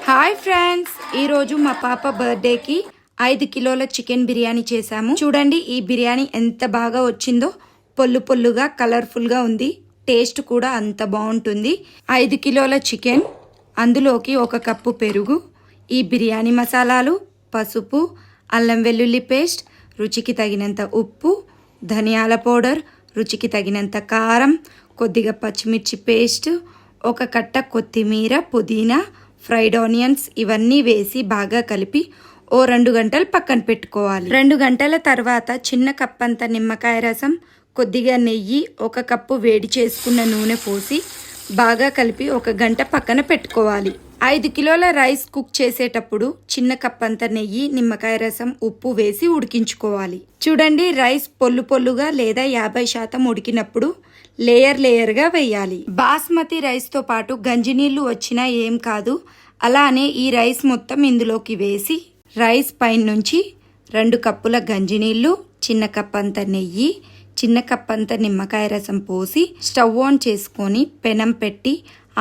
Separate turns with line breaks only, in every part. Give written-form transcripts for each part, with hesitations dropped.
Hi friends, ఈరోజు మా పాప బర్త్డేకి 5 కిలోల చికెన్ బిర్యానీ చేశాము. చూడండి ఈ బిర్యానీ ఎంత బాగా వచ్చిందో. పొల్లు పొల్లుగా కలర్ఫుల్గా ఉంది. టేస్ట్ కూడా అంత బాగుంటుంది. 5 కిలోల చికెన్, అందులోకి 1 కప్పు పెరుగు, ఈ బిర్యానీ మసాలాలు, పసుపు, అల్లం వెల్లుల్లి పేస్ట్, రుచికి తగినంత ఉప్పు, ధనియాల పౌడర్, రుచికి తగినంత కారం, కొద్దిగా పచ్చిమిర్చి పేస్ట్, 1 కట్ట కొత్తిమీర, పుదీనా, ఫ్రైడ్ ఆనియన్స్ ఇవన్నీ వేసి బాగా కలిపి 2 గంటలు పక్కన పెట్టుకోవాలి. 2 గంటల తర్వాత చిన్న కప్పంత నిమ్మకాయ రసం, కొద్దిగా నెయ్యి, 1 కప్పు వేడి చేసుకున్న నూనె పోసి బాగా కలిపి 1 గంట పక్కన పెట్టుకోవాలి. 5 కిలోల రైస్ కుక్ చేసేటప్పుడు చిన్న కప్పంత నెయ్యి, నిమ్మకాయ రసం, ఉప్పు వేసి ఉడికించుకోవాలి. చూడండి రైస్ పొల్లు పొల్లుగా లేదా 50% ఉడికినప్పుడు లేయర్గా వేయాలి. బాస్మతి రైస్తో పాటు గంజినీళ్ళు వచ్చినా ఏం కాదు. అలానే ఈ రైస్ మొత్తం ఇందులోకి వేసి రైస్ పైన నుంచి 2 కప్పుల గంజినీళ్ళు, చిన్న కప్పంత నెయ్యి, చిన్న కప్పంత నిమ్మకాయ రసం పోసి స్టవ్ ఆన్ చేసుకొని పెనం పెట్టి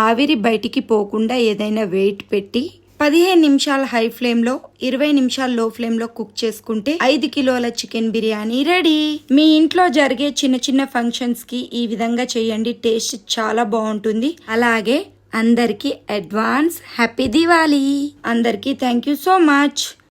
ఆవిరి బయటికి పోకుండా ఏదైనా వెయిట్ పెట్టి 15 నిమిషాలు హై ఫ్లేమ్లో, 20 నిమిషాలు లో ఫ్లేమ్లో కుక్ చేసుకుంటే 5 కిలోల చికెన్ బిర్యానీ రెడీ. మీ ఇంట్లో జరిగే చిన్న చిన్న ఫంక్షన్స్కి ఈ విధంగా చేయండి. టేస్ట్ చాలా బాగుంటుంది. అలాగే అందరికీ అడ్వాన్స్ హ్యాపీ దివాళీ. అందరికీ థ్యాంక్ యూ సో మచ్.